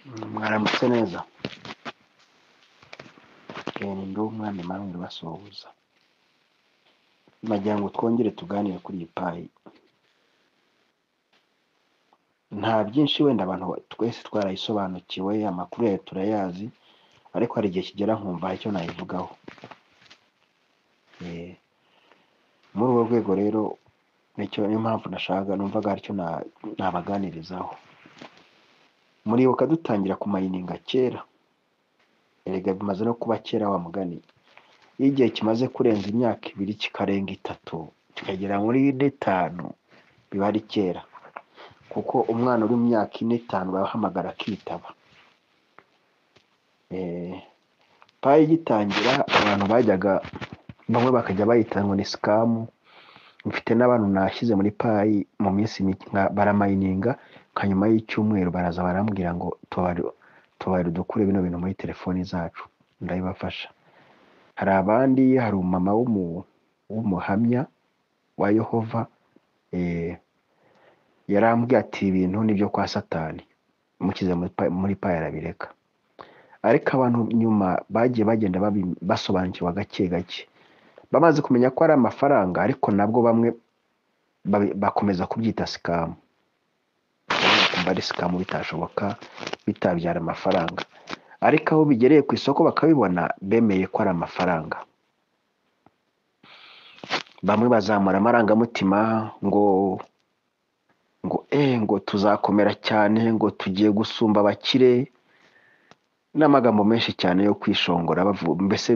Mwaramutse neza. Ni ndi umwami Emmanuel basuhuza. Nagira ngo twongere tuganire kuri iyi payi. Nta byinshi wenda abantu twese twarayisobanukiwe, amakuru yayo turayazi, ariko hari igihe kigera nkumva hari icyo nayivugaho. Muri urwo rwego rero niyo mpamvu numvaga hari icyo nabaganirizaho. Muribuka dutangira kumayininga kera, erega bimaze no kuba kera wa mugani. Iyo igihe kimaze kurenza imyaka 2 kikarenga 3 kikagera muri 5 biba ari kera, kuko umwana uri mu myaka 4-5 bahamagara akitaba. Payi gitangira abantu bajyaga bamwe bakajya bayita ngo ni scam. Mfite n'abantu nashyize muri payi mu minsi baramayininga, kanyuma y'icyumweru baraza barambwira ngo tubari dukure bino bintu muri telefoni zacu, ndabibafasha. Hari umumama w'umuhamya wa Yehova, yarambwiye ati ibintu nibyo kwa Satani, mukize muri payi arabireka. Ariko abantu nyuma bagiye bagenda basobanukirwa gake gake, bamaze kumenya ko ari amafaranga, ariko nabwo bamwe bakomeza kubyita scam. Kumva ari scam bitashoboka, bitabyara amafaranga, ariko aho bigereye ku isoko bakabibona bemeye ko ari amafaranga. Bamwe bazamura amarangamutima ngo tuzakomera cyane, ngo tugiye gusumba abakire, n'amagambo menshi cyane yo kwishongora, mbese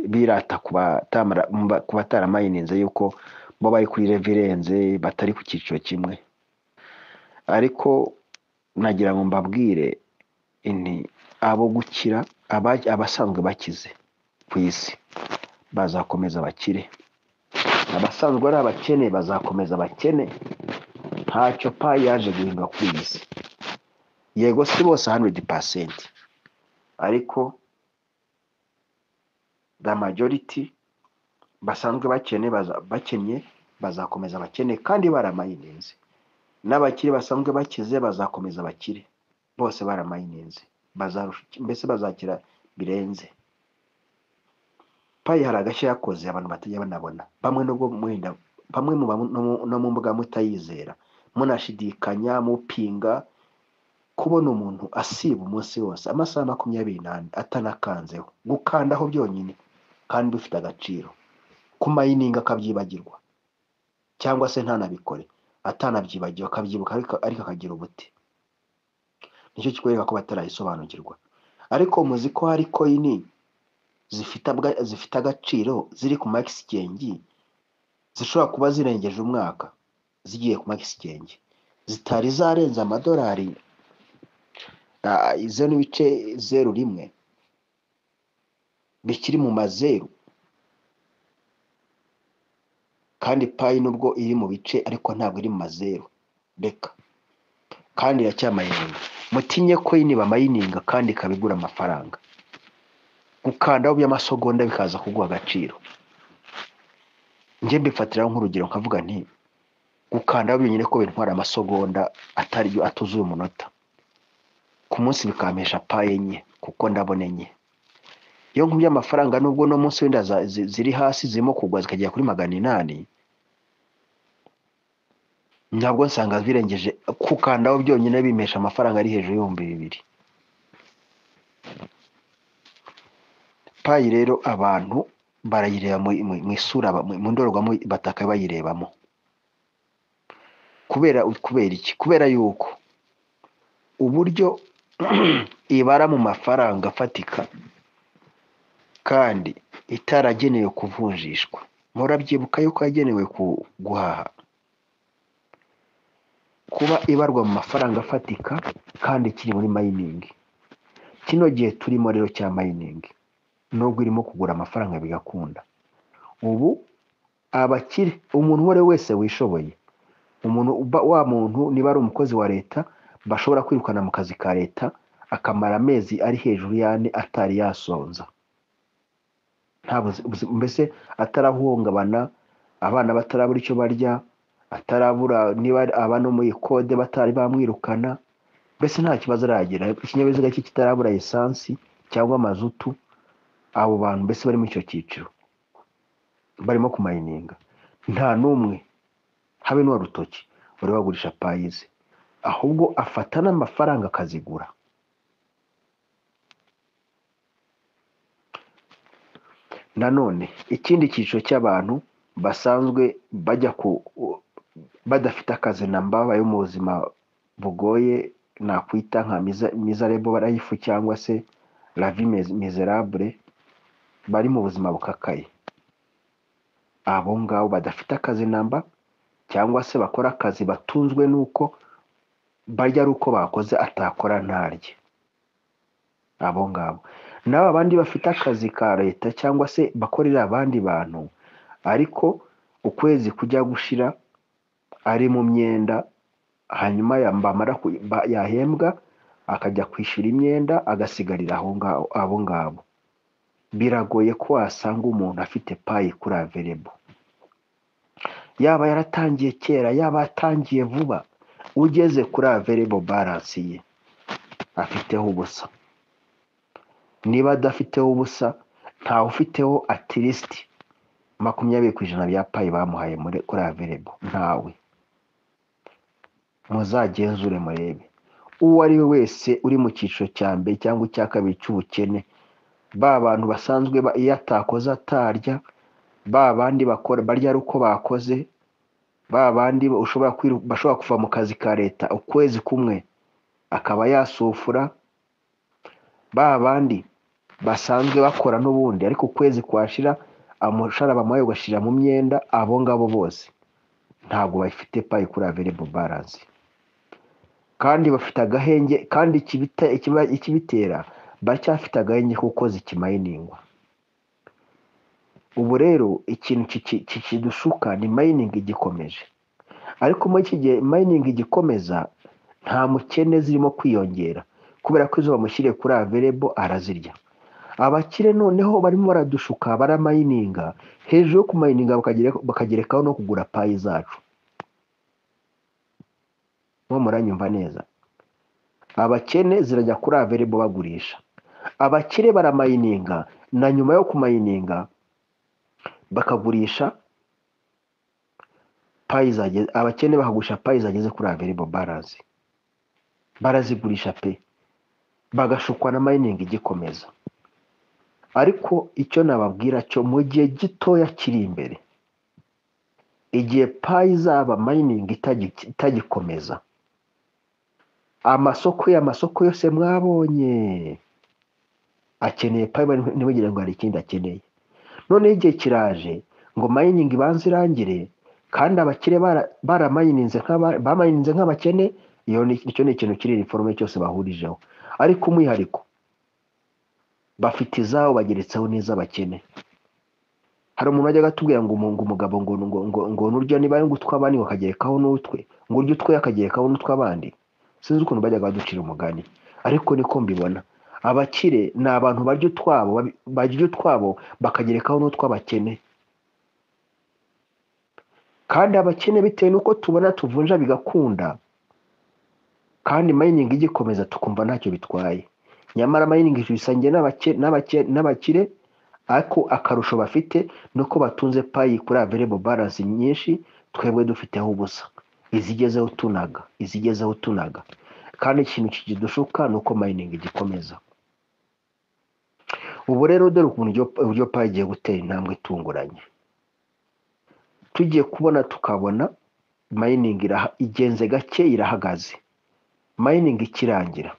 birata ku bataramayininze yuko bo bari kuri level irenze, batari ku cyiciro kimwe. Ariko nagira ngo mbabwire abo gukira, abasanzwe bakize ku isi bazakomeza bakire, abasanzwe ari abakene bazakomeza bakene. Ntacyo payi yaje guhindura kuri iyi si. Yego si bose 100%, ariko the majority basanzwe bakennye bazakomeza bakene kandi baramayininze. N'abakire basanzwe bakize bazakomeza bakire, bose baramayininze, mbese bazakira birenze. Payi hari agashya yakoze abantu batajya banabona, bamwe no mu mbuga mutayizera, munashidikanya, mupinga kubona umuntu asiba umunsi wose amasaha 24 atanakanzeho, gukandaho byonyine kandi bifite agaciro. Kumayininga akabyibagirwa, cyangwa se ntanabikore, atanabyibagiwe akabyibuka ariko akagira ubuti. Nicyo kikwereka ko batarayisobanukirwa. Ariko muzi ko hari coin zifite agaciro ziri ku exchange, zishobora kuba zirengeje umwaka zigiye ku exchange, zitari zarenza amadolari 0.01 bikiri mu mazeru, kandi payi nubwo iri mu bice ariko ntabwo iri mu mazeru, reka kandi iracyamayininga. Mutinye coin bamayininga kandi ikabigura amafaranga, gukandaho by'amasegonda bikaza kuguha agaciro. Njye mbifatiraho nk'urugero nkavuga nti gukandaho byonyine ko bintwara amasegonda atuzuye umunota ku munsi, bikampesha payi enye, kuko ndabona enye. Iyo nkubye amafaranga nubwo no munsi wenda ziri hasi zirimo kugwa zikagera kuri 800, ntabwo nsanga birengeje kukandaho byonyine bimesha amafaranga ari hejuru y'2,000. Payi rero abantu barayireba mu isura, mu ndorerwamo bataka bayirebamo. Kubera iki? Kubera yuko uburyo ibara mu mafaranga afatika kandi itaragenewe kuvunjishwa, murabyibuka yuko yagenewe guhaha. Kuba ibarwa mu mafaranga afatika kandi kiri muri mayining, kino gihe turimo rero cya mayining, nubwo irimo kugura amafaranga bigakunda. Ubu abakire, umuntu uwo ari wese wishoboye, wa muntu niba ari umukozi wa leta, bashobora kwirukana mu kazi ka leta akamara amezi ari hejuru y'ane atari yasonza, mbese atarahungabana, abana batarabura icyo barya, atarabura niba abana mu ikode batari bamwirukana, mbese nta kibazo aragira, ikinyabiziga cye kitarabura esansi cyangwa mazutu. Abo bantu mbese bari muri icyo cyiciro barimo kumayininga, nta n'umwe habe n'uwa rutoki bari bagurisha payi ze, ahubwo afata n'amafaranga akazigura. Nanone ikindi cyiciro cy'abantu basanzwe badafite akazi namba, babayeho mu buzima bugoye, nakwita nka miserable life cyangwa se la vie miserable, bari mu buzima bukakaye. Abo ngabo badafite akazi namba cyangwa se bakora akazi batunzwe n'uko barya ari uko bakoze, atakora ntarye. Abo ngabo n'aba bandi bafite akazi ka leta cyangwa se bakorera abandi bantu, ariko ukwezi kujya gushira ari mu myenda, hanyuma yahembwa akajya kwishyura imyenda agasigarira aho ngaho. Abo ngabo biragoye ko wasanga umuntu afite payi kuri Available, yaba yaratangiye kera yaba atangiye vuba. Ugeze kuri Available balance ye afiteho ubusa. Niba adafiteho ubusa, ntawe ufiteho at least 20% bya payi bamuhaye kuri Available, ntawe. Muzagenzure murebe uwo ari we wese uri mu cyiciro cya mbere cyangwa icya kabiri cy'ubukene, ba bantu basanzwe iyo atakoze atarya, ba bandi bakora barya ari uko bakoze, ba bandi bashobora kuva mu kazi ka leta ukwezi kumwe akaba yasufura, ba bandi basanzwe bakora n'ubundi ariko ukwezi kwashira umushahara bamuhaye ugashira mu myenda. Abo ngabo bose ntabwo bafite payi kuri Available balance, kandi bafite agahenge, kandi ikibitera bacyafite agahenge kuko zikimayiningwa. Ubu rero ikintu kidushuka ni mining igikomeje, ariko muri iki gihe mining igikomeza nta mukene zirimo kwiyongera, kubera ko izo bamushyiriye kuri Available arazirya. Abakire noneho barimo baradushuka, baramayininga hejuru yo kumayininga bakagerekaho no kugura payi zacu. Mwo muranyumva neza? Abakene zirajya kuri Available bagurisha, abakire baramayininga, na nyuma yo kumayininga bakagurisha payi zageze. Abakene bakagurisha payi zageze kuri Available balance, barazigurisha pe, bagashukwa na mining igikomeza. Ariko icyo nababwira cyo mu gihe gitoya kiri imbere, igihe payi zaba mining itagikomeza, amasoko yose mwabonye akeneye payi, ntibagire ngo hari ikindi akeneye. None igihe kiraje ngo mining ibanze irangire, kandi abakire baramayininze nk'abakene. Icyo ni ikintu kiri reforme cyose bahurijeho, ariko umwihariko bafite izabo bageretseho n'iz'abakene. Hari umuntu wajyaga atubwira ngo umugabo ngo nurya niba ari utw'abandi bakagerekaho n'utwe, ngo urya utwe akagerekaho n'utw'abandi. Sinzi ukuntu bajyaga baducira umugani, ariko niko mbibona. Abakire ni abantu barya utwabo bakagerekaho n'utw'abakene, kandi abakene bitewe n'uko tubona tuvunja bigakunda, kandi mining igikomeza tukumva ntacyo bitwaye. Nyamara mining ibisangiye n'abakire, ariko akarusho bafite nuko batunze payi kuri Available balance nyinshi, twebwe dufiteho ubusa, izigezeho tunaga. Kandi ikintu kidushuka nuko mining igikomeza. Ubu rero dore uburyo payi igiye gutera intambwe itunguranye. Tugiye kubona tukabona mining igenze gake irahagaze, mining ikirangira,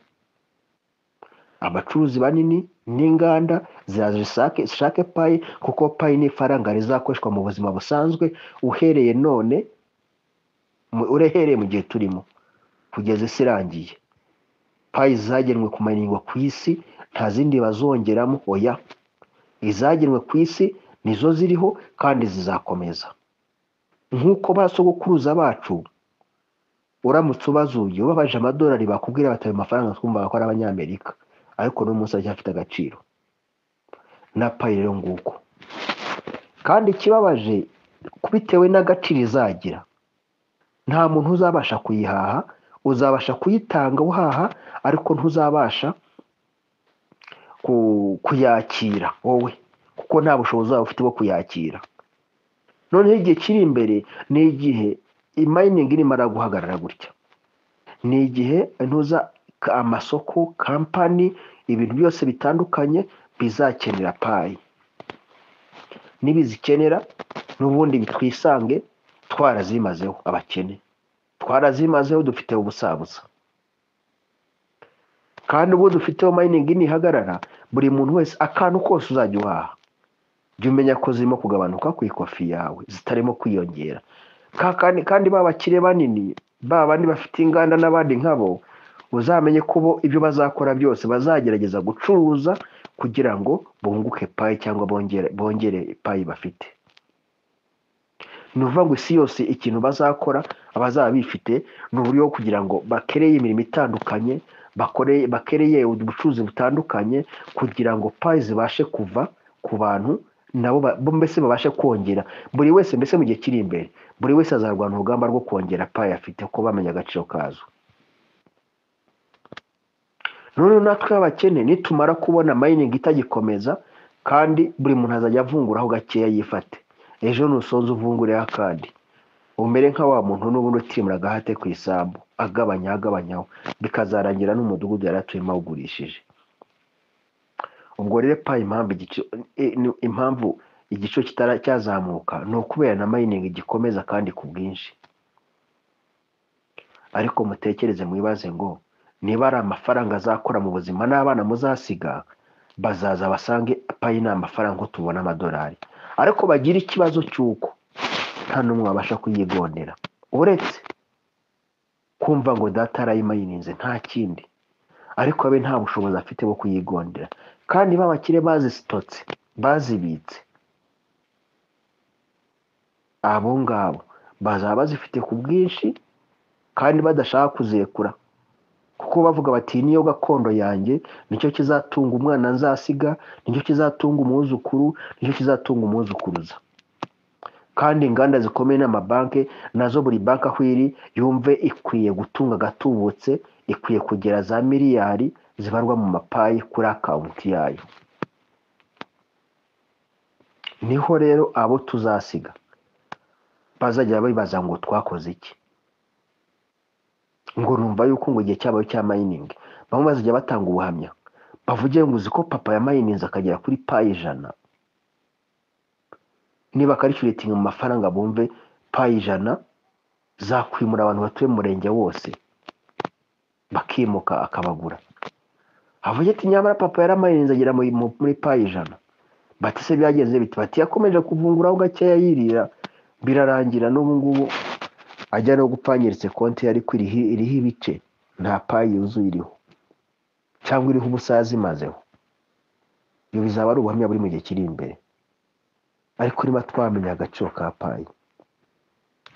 abacuruzi banini n'inganda zishake payi, kuko payi ni ifaranga rizakoreshwa mu buzima busanzwe uhereye none, urehereye mu gihe turimo kugeza isi irangiye. Payi zagenwe kumayiningwa ku isi, nta zindi bazongeramo, oya, izagenwe ku isi nizo ziriho kandi zizakomeza. Nk'uko basogokuruza bacu, uramutse ubazuye ubabaje amadolari bakubwira bataye amafaranga twumvaga ko ari abanyamerika, ariko n'umunsi aracyafite agaciro. Na payi rero nguko, kandi ikibabaje bitewe n'agaciro izagira, nta muntu uzabasha kuyihaha uzabasha kuyitanga uhaha ariko ntuzabasha kuyakira wowe, kuko nta bushobozi waba ufite bwo kuyakira. Noneho igihe kiri imbere ni igihe mining nimara guhagarara gutya, ni igihe amasoko, kampani, ibintu byose bitandukanye bizakenera payi. Nibizikenera n'ubundi bitwisange twarazimazeho, abakene twarazimazeho, dufite ubusabusa. Kandi ubu dufiteho mining nihagarara, buri muntu wese akantu kose uzajya uhaha, jya umenya ko zirimo kugabanuka ku ikofi yawe, zitarimo kwiyongera. Kandi babakire banini, bandi bafite inganda n'abandi nkabo, uzamenye ko bo ibyo bazakora byose bazagerageza gucuruza kugira ngo bunguke payi cyangwa bongere payi bafite. Ni ukuvuga ngo isi yose ikintu bazakora, abazaba bifite ni uburyo bwo kugira ngo bakereye imirimo itandukanye, bakereye ubucuruzi butandukanye kugira ngo payi zibashe kuva ku bantu, nabo mbese babashe kongera. Buri wese mbese mu gihe kiri imbere, buri wese azarwana urugamba rwo kongera payi afite, kuko bamenya agaciro kazo. None natwe abakene nitumara kubona mining itagikomeza, kandi buri muntu azajya avunguraho gakeya yifate, ejo nusonza uvungureho akandi, umere nka wa muntu n'ubundi utimura agahate ku isambu, agabanyaho, bikazarangira n'umudugudu yaratuyemo awugurishije. Ubwo rero payi impamvu igiciro cyazamuka ni ukubera na mining gikomeza kandi ku bwinshi. Ariko mutekereze mwibaze ngo niba ari amafaranga azakora mu buzima n'abana muzasiga, bazaza basange payi ni amafaranga ngo tubona amadolari, ariko bagira ikibazo cy'uko nta n'umwe wabasha kuyigondera, uretse kumva ngo data arayimayininze, nta kindi. Ariko abe nta bushobozi afite bwo kuyigondera, kandi babakire bazisitotse, bazibitse, abo ngabo bazaba bazifite ku bwinshi kandi badashaka kuzirekura, kuko bavuga bati niyo gakondo yanjye, nicyo kizatunga umwana nzasiga, nicyo kizatunga umwuzukuru, nicyo kizatunga umwuzukuruza. Kandi inganda zikomeye n'amabanki nazo, buri banki aho iri yumve ikwiye gutunga agatubutse, ikwiye kugera za miliyari zibarwa mu mapayi kuri akawunti yayo. Niho rero abo tuzasiga bazajya bibaza ngo twakoze iki, ngo numva yuko ngo igihe cyabaye cya mining, bamwe bazajya batanga ubuhamya bavuge ngo uzi ko papa ya mining akagera kuri payi 100, niba calculating mu mafaranga bumve payi 100 zakwimura abantu batuye mu murenge wose, bakimuka akabagura. Avuge ati nyamara papa yaramayininze agera muri payi 100, bati se byagenze biti? Bati yakomeje kuvunguraho gakeya yirira, birarangira n'ubu ngubu ajya no gupfanyiritse konti yari iriho ibice, nta payi yuzuye iriho, cyangwa iriho ubusazi mazeho. Ibyo bizaba ari ubuhamya buri mu gihe kiri imbere. Ariko niba twamenya agaciro ka payi,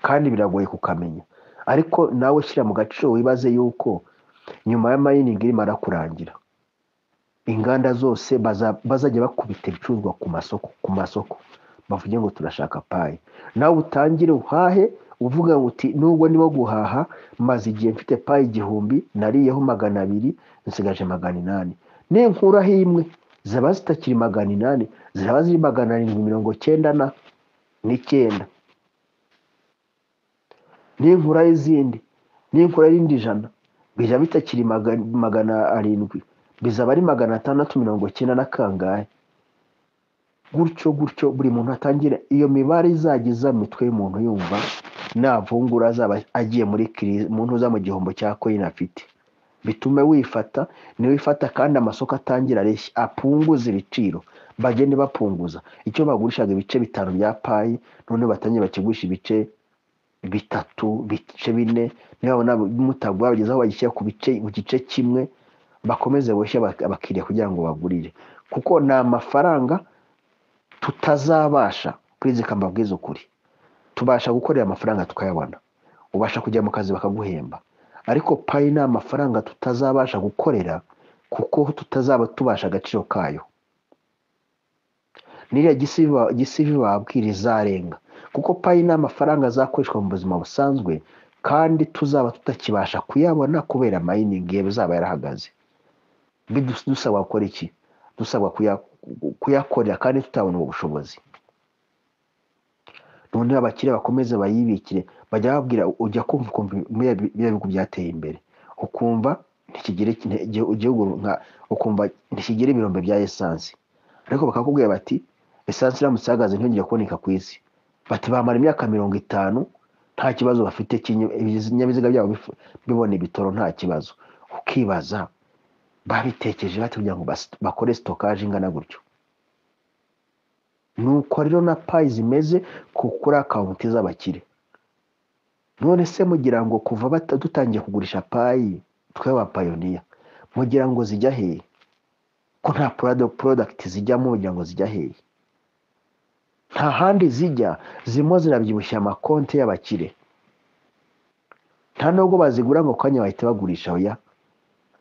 kandi biragoye kukamenya, ariko nawe shyira mu gaciro, wibaze yuko nyuma ya mining irimara kurangira, inganda zose bazajya bakubita ibicuruzwa ku masoko, bavuge ngo turashaka payi. Nawe utangire uhahe uvuga uti nubwo nibo guhaha, maze igihe mfite payi 1000, nariyeho 200, nsigaje 800. Ninkuraho imwe zaba zitakiri 800, ziraba ziri 799. Ninkuraho izindi, ninkuraho irindi 100, bija bitakiri 700, bizaba ari 690 na kangahe. Gutyo buri muntu atangira iyo mibare izagiza mitwe y'umuntu yumva navungura azaba agiye muri muntu uza mu gihombo cya coin afite. Bitume wifata, ni wifata kandi amasoko atangira areshya, apunguza ibiciro, bagende bapunguza. Icyo bagurishaga ibice 5 bya payi, none batangiye bakigurisha ibice 3, ibice 4, niba mutagwa bagezaho bagishyira ku gice kimwe, bakomeze boshye abakiriya kugira ngo bagurire, kuko na amafaranga tutazabasha kwizika. Mbabwiza ukuri, tubasha gukorera amafaranga tukayabona, ubasha kujya mu kazi bakaguhemba, ariko payi ni amafaranga tutazabasha gukorera kuko tutazaba tubasha agaciro kayo. Niriya gisivi babwira izarenga, kuko payi ni amafaranga azakoreshwa mu buzima busanzwe kandi tuzaba tutakibasha kuyabona kubera mining ye bizaba yarahagaze. Dusabwa gukora iki? Dusabwa kuyakorera kandi tutabona ubwo bushobozi. Noneho abakire bakomeze bayibikire, bajya babwira, ujya kumva muri bihugu byateye imbere ukumva igihugu ukumva ntikigire ibirombe bya esansi, ariko bakakubwira bati esansi iramutse ihagaze ntiyongere kuboneka ku isi. Bati bamara imyaka 50 nta kibazo bafite, ibinyabiziga byabo bibona ibitoro nta kibazo. Ukibaza babitekereje bati kugira ngo bakore stockage ingana gutyo? Nuko rero na payi zimeze kuri akawunti z'abakire. None se mugira ngo kuva dutangiye kugurisha payi twe ba payoniya, mugira ngo zijya hehe? Ko nta product zijyamo, mugira ngo zijya hehe? Nta handi zijya, zirimo zirabyibushya amakonti y'abakire. Nta nubwo bazigura ngo kanya bahita bagurisha, oya.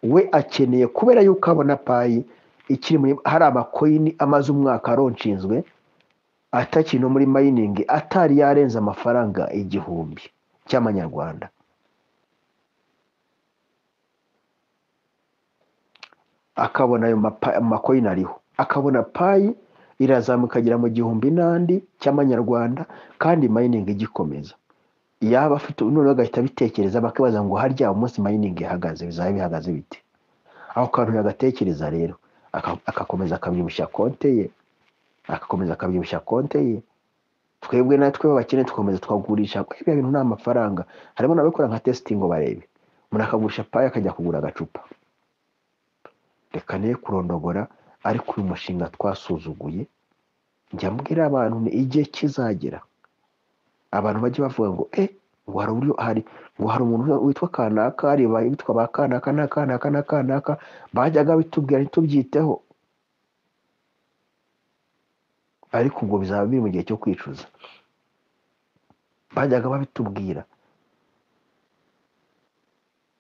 We akeneye kubera yuko abona payi ikiri hari amakoyini amaze umwaka aronshinzwe atakiri no muri mining, atari yarenza amafaranga 1000 cy'amanyarwanda. Akabona ayo makoyini ariho, akabona payi irazamuka ikagera mu 1000 cy'amanyarwanda kandi mining igikomeza. Yaba afite none agahita bitekereza, bakabaza ngo harya umunsi mining ihagaze bizaba bihagaze bite? Aho kantu yagatekereza rero akakomeza akabyibushya konte ye, twebwe natwe babakene tukomeza twagurisha ibyo bintu nta mafaranga. Harimo nabikora nka testing ngo barebe, umuntu akagurisha payi akajya kugura agacupa. Reka ne kurondogora, ariko uyu mushinga twasuzuguye, njya mbwira abantu ni igihe kizagera abantu bajye bavuga ngo ngo hari umuntu witwa kanaka, hari bitwa ba kanaka na kanaka na kanaka bajyaga bitubwira ntitubyiteho, ariko ubwo bizaba biri mu gihe cyo kwicuza. Bajyaga babitubwira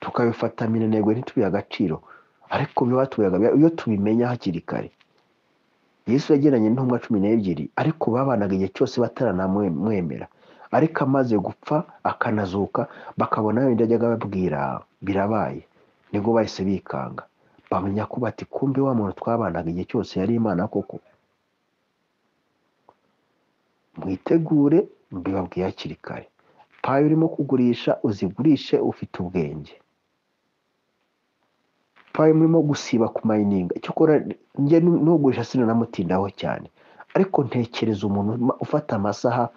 tukabifata minenegwe ntitubihe agaciro, ariko byo batubwiraga iyo tubimenya hakiri kare. Yesu yageranye n'intumwa 12, ariko babanaga igihe cyose bataranamwemera, ariko amaze gupfa akanazuka bakabona ibindi yajyaga babwira birabaye, nibwo bahise bikanga, bamenya ko bati kumbe wa muntu twabanaga igihe cyose yari Imana koko. Mwitegure, mbibabwiye hakiri kare, payi urimo kugurisha uzigurishe ufite ubwenge. Payi murimo gusiba ku mining, icyo kora njye nugurisha sinanamutindaho cyane, ariko ntekereza umuntu ufata amasaha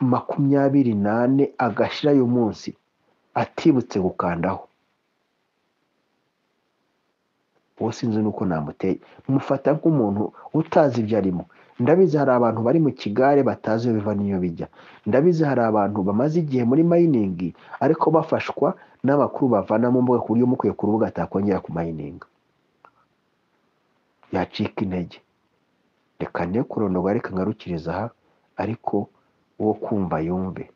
24 agashira uyu munsi atibutse gukandaho. Uwo sinzi nuko namuteye, mufata nk'umuntu utazi ibyo arimo. Ndabizi hari abantu bari mu kigare batazi biva niyo bijya. Ndabizi hari abantu bamaze igihe muri mining ariko bafashwa n'abakuru bavana mu mbuga ku buryo mukwiye ku rubuga atakongera ku mining. Yacika intege. Reka ne kurondogora, reka ngarukiriza aha, ariko uwo kumva yumve.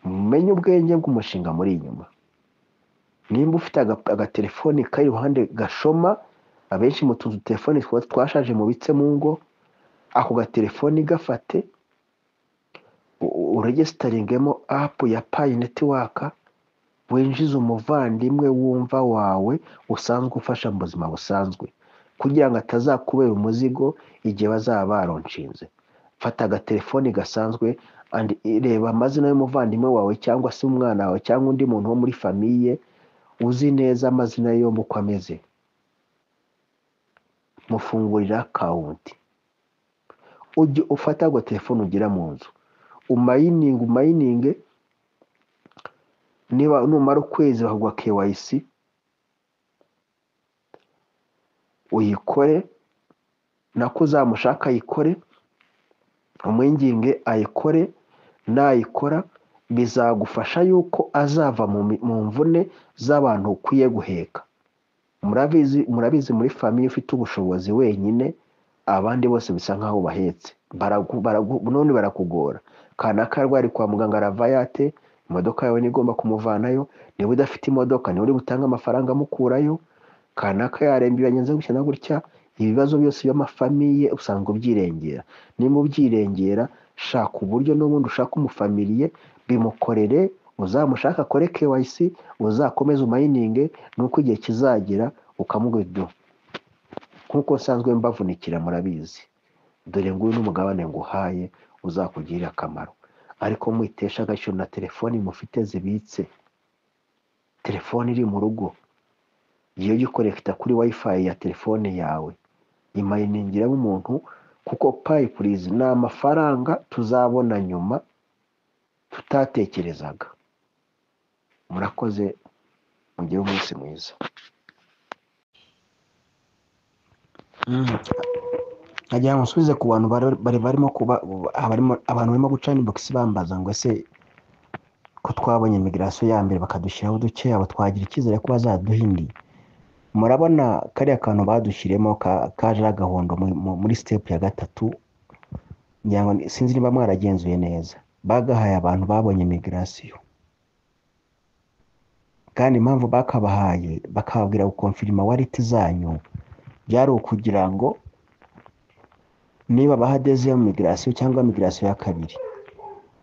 Mumenye ubwenge bw'umushinga muri inyuma. Nimba ufite agatelefoni kari iruhande gashoma, abenshi mu tuzu telefoni twashaje mubitse mu ngo, ako gatelefoni gafate uregisitaringemo app ya Pi Network, winjiza umuvandimwe wumva wawe usanzwe ufasha mu buzima busanzwe, kugira ngo atazakubera umuzigo igihe bazaba baronshinze. Fata agatelefoni gasanzwe reba amazina y'umuvandimwe wawe cyangwa se umwana wawe cyangwa undi muntu wo muri famiye uzi neza amazina yombi uko ameze, mufungurira akawunti. Ujye ufata ako telefone ugira mu nzu, umayininge, niba numara ukwezi bakagwa KYC uyikore, nako uzamushaka ayikore, umwinginge ayikore. Nayikora bizagufasha yuko azava mu mvune z'abantu ukwiye guheka. Murabizi muri famiye ufite ubushobozi wenyine, abandi bose bisa nkaho bahetse, none barakugora. Kanaka arwari kwa muganga arava yate, imodoka yawe nigomba kumuvanayo, niba udafite imodoka niwe uri butanga amafaranga amukurayo. Kanaka yaremba yagenze gutya na gutya. Ibibazo byose by'amafamiye usanga ubyirengera. Nimba ubyirengera, shaka uburyo n'ubundi ushaka umufamiliye bimukorere, uzamushaka akore KYC, uzakomeze umayininge, nuko igihe kizagera ukamubwira ibyo nk'uko nsanzwe mbavunikira murabizi, dore nguyu n'umugabane nguhaye uzakugirira akamaro, ariko mwitesha agaciro na telefoni mufite zibitse, telefoni iri mu rugo iyo gikorekita kuri wifi ya telefone yawe imayiningiramo umuntu, kuko payipurizi ni amafaranga tuzabona nyuma tutatekerezaga. Murakoze, mugire umunsi mwiza. Nagira ngo nsubize ku bantu barimo abantu barimo guca inbox bambaza ngo ese ko twabonye migration ya mbere bakadushyiraho duke, abo twagira icyizere ko bazaduha indi. Murabona kariya kantu badushyiremo kaje agahondo muri step ya gatatu, ngira ngo sinzi niba mwaragenzuye neza, bagahaye abantu babonye migration, kandi impamvu bakabahaye bakababwira gukonfirima wallet zanyu byari ukugira ngo niba bahadeze mu migration cyangwa migration ya kabiri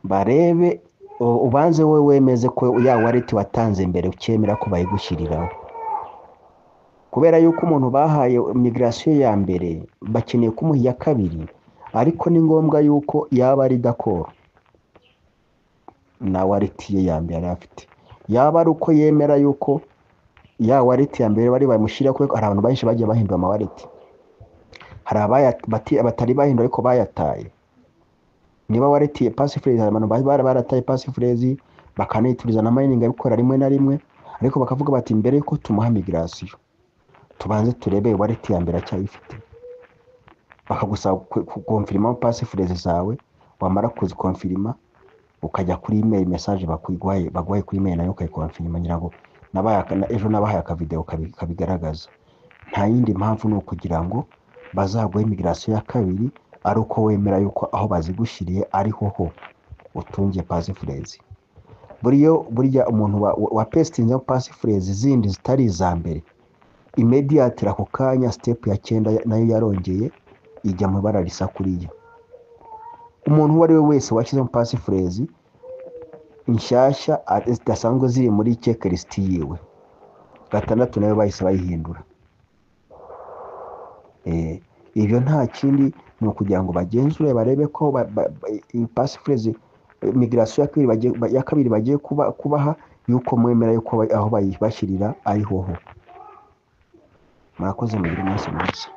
barebe, ubanze wowe wemeze ko ya wallet watanze mbere ukemera ko bayigushyiriraho, kubera yuko umuntu bahaye migration ya mbere bakeneye kumuha iya kabiri, ariko ni ngombwa yuko yaba ari d'accord na wallet ye ya mbere afite, yaba ari uko yemera yuko ya wallet ya mbere bari bamushyira, kuko hari abantu benshi bagiye bahindura ama wallet, hari abatari bahindura ariko bayataye. Niba wallet passphrase, hari abantu barataye passphrase bakanituriza na mining abikora rimwe na rimwe, ariko bakavuga bati mbere yuko tumuha migration tubanze turebe wallet ya mbere acyayifite, bakagusaba kukonfirima passphrase zawe, wamara kuzikonfirima ukajya kuri email message baguhaye kuri email nayo ukayikonfirima. Nyirago ejo nabahaye akavideo kabigaragaza. Nta yindi mpamvu ni ukugira ngo bazaguhe migration ya kabiri, ari uko wemera yuko aho bazigushyiriye ariho ho utungiye passphrase. Burya umuntu wa pastinze passphrase zindi zitari iza mbere, immediately ako kanya step ya 9 nayo yarongeye ijya mu bara risa kuriya. Umuntu uwo ari we wese washyizemo passphrase inshyashya zidasanzwe ziri muri checklist yiwe, 6 nayo bahise bayihindura. Ibyo nta kindi ni ukugira ngo bagenzure barebe ko passphrase migration ya kabiri bagiye kubaha yuko mwemera yuko aho bayibashyirira ariho ho. Murakoze, mugire umunsi mwiza.